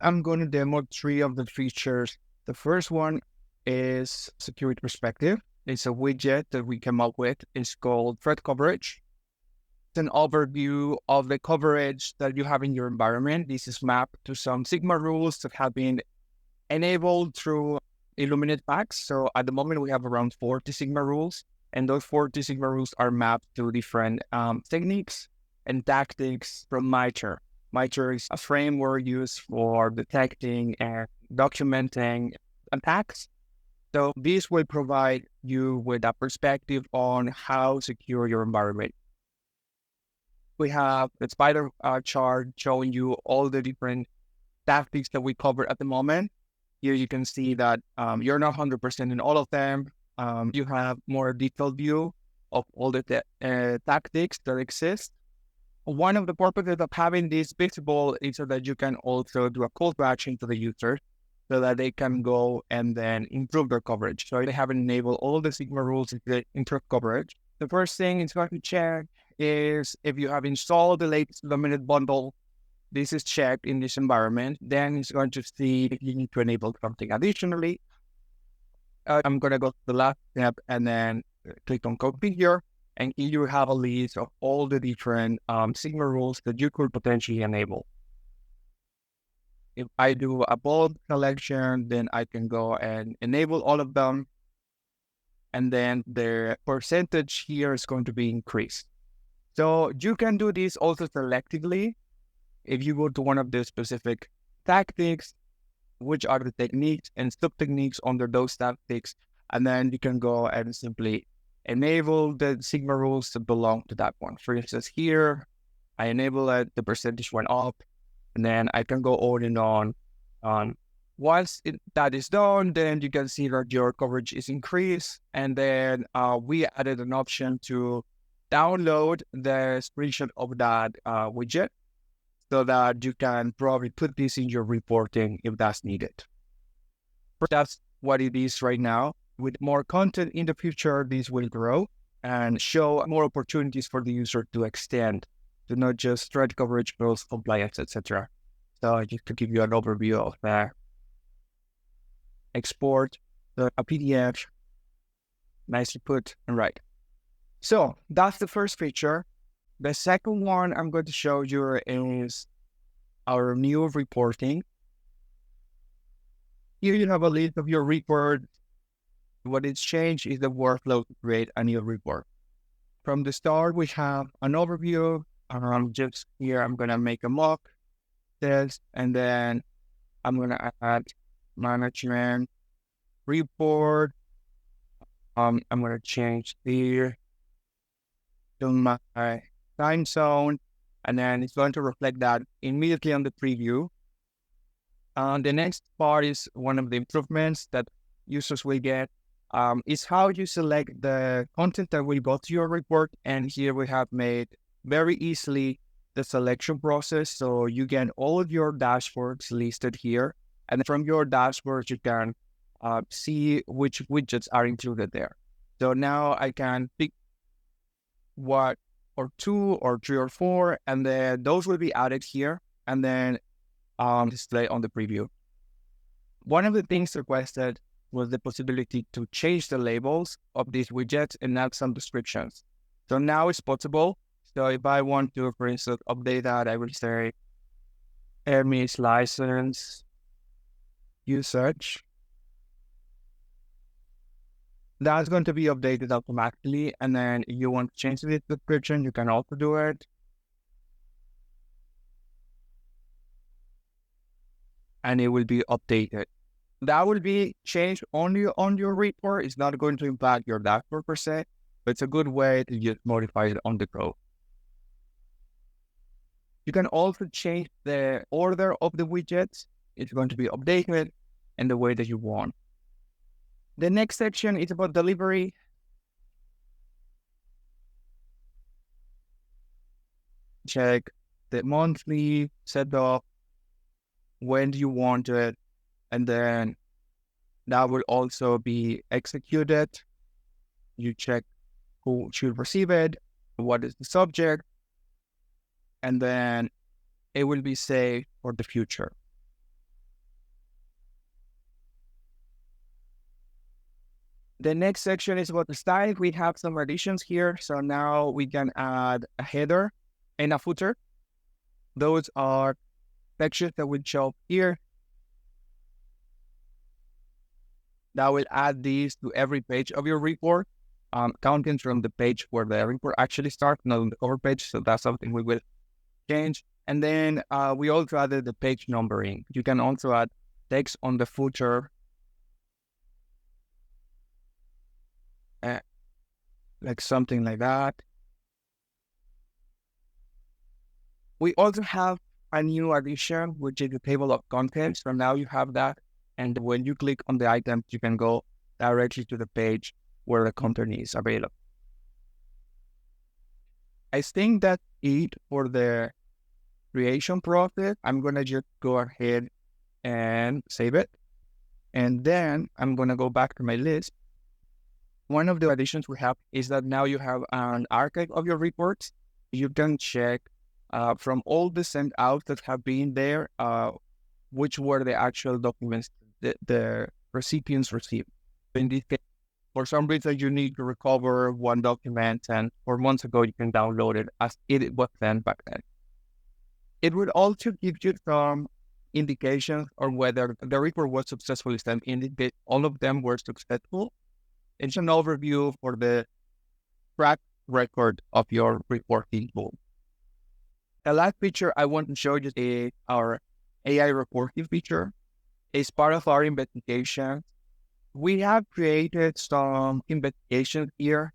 I'm going to demo 3 of the features. The first one is security perspective. It's a widget that we came up with. It's called threat coverage. It's an overview of the coverage that you have in your environment. This is mapped to some Sigma rules that have been enabled through Illuminate packs. So at the moment, we have around 40 Sigma rules, and those 40 Sigma rules are mapped to different techniques and tactics from MITRE. MITRE is a framework used for detecting and documenting attacks. So this will provide you with a perspective on how secure your environment. We have the spider chart showing you all the different tactics that we cover at the moment. Here you can see that you're not 100% in all of them. You have more detailed view of all the tactics that exist. One of the purposes of having this visible is so that you can also do a call to action to the user so that they can go and then improve their coverage. So they haven't enabled all the Sigma rules to improve coverage. The first thing it's going to check is if you have installed the latest Illuminate bundle. This is checked in this environment. Then it's going to see if you need to enable something additionally. I'm going to go to the last step and then click on configure. And here you have a list of all the different Sigma rules that you could potentially enable. If I do a bulk selection, then I can go and enable all of them. And then the percentage here is going to be increased. So you can do this also selectively. If you go to one of the specific tactics, which are the techniques and sub-techniques under those tactics, and then you can go and simply enable the Sigma rules that belong to that one. For instance, here, I enable it, the percentage went up, and then I can go on and on. Once that is done, then you can see that your coverage is increased, and then we added an option to download the screenshot of that widget so that you can probably put this in your reporting if that's needed. That's what it is right now. With more content in the future, this will grow and show more opportunities for the user to extend to not just threat coverage, but also compliance, etc. So just to give you an overview of that, export a PDF, nicely put and right. So that's the first feature. The second one I'm going to show you is our new reporting. Here you have a list of your report. What is changed is the workflow to create a new report. From the start, we have an overview. Just here, I'm going to make a mock test, and then I'm going to add management report. I'm going to change the to my time zone, and then it's going to reflect that immediately on the preview. The next part is one of the improvements that users will get. Is how you select the content that will go to your report. And here we have made very easily the selection process. So you get all of your dashboards listed here. And from your dashboards, you can see which widgets are included there. So now I can pick what or 2 or 3 or 4, and then those will be added here and then display on the preview. One of the things requested was the possibility to change the labels of these widgets and add some descriptions. So now it's possible. So if I want to, for instance, update that, I will say Hermes license usage. That's going to be updated automatically. And then if you want to change the description, you can also do it. And it will be updated. That will be changed only on your report. It's not going to impact your dashboard per se, but it's a good way to just modify it on the go. You can also change the order of the widgets. It's going to be updated in the way that you want. The next section is about delivery. Check the monthly setup. When do you want it? And then that will also be executed. You check who should receive it, what is the subject, and then it will be saved for the future. The next section is about the style. We have some additions here. So now we can add a header and a footer. Those are sections that will show up here. That will add these to every page of your report, counting from the page where the report actually starts, not on the cover page. So that's something we will change. And then we also added the page numbering. You can also add text on the footer, like something like that. We also have a new addition, which is the table of contents. So now you have that. And when you click on the items, you can go directly to the page where the content is available. I think that's it for the creation process. I'm going to just go ahead and save it. And then I'm going to go back to my list. One of the additions we have is that now you have an archive of your reports. You can check from all the sent out that have been there, which were the actual documents the recipients received. In this case, for some reason, you need to recover one document, and 4 months ago, you can download it as it was sent back then. It would also give you some indications on whether the report was successfully sent. In this case, all of them were successful. It's an overview for the track record of your reporting tool. The last feature I want to show you is our AI reporting feature. As part of our investigation, we have created some investigations here.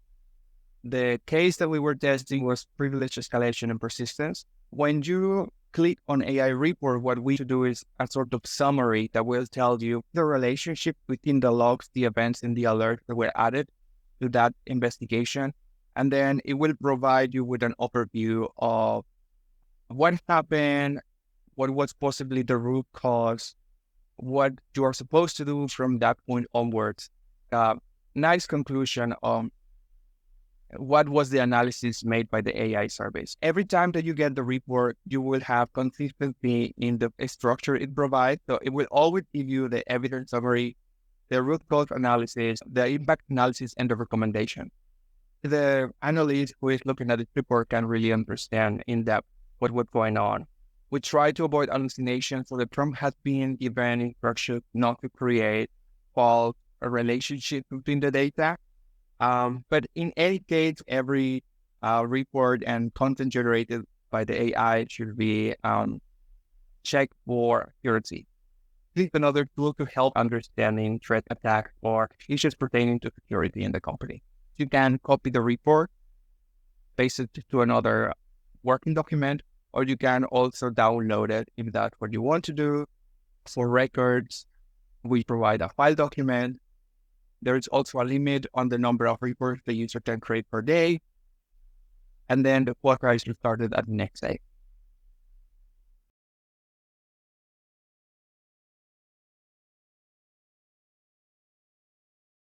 The case that we were testing was privilege escalation and persistence. When you click on AI report, what we should do is a sort of summary that will tell you the relationship between the logs, the events, and the alerts that were added to that investigation. And then it will provide you with an overview of what happened, what was possibly the root cause, what you are supposed to do from that point onwards. Nice conclusion on what was the analysis made by the AI surveys. Every time that you get the report, you will have consistency in the structure it provides. So it will always give you the evidence summary, the root cause analysis, the impact analysis, and the recommendation. The analyst who is looking at the report can really understand in depth what's going on. We try to avoid hallucinations, so the prompt has been given instructions not to create false relationship between the data. But in any case, every report and content generated by the AI should be checked for accuracy. This is another tool to help understanding threat attacks or issues pertaining to security in the company. You can copy the report, paste it to another working document, or you can also download it if that's what you want to do. For records, we provide a file document. There is also a limit on the number of reports the user can create per day. And then the quota is restarted at the next day.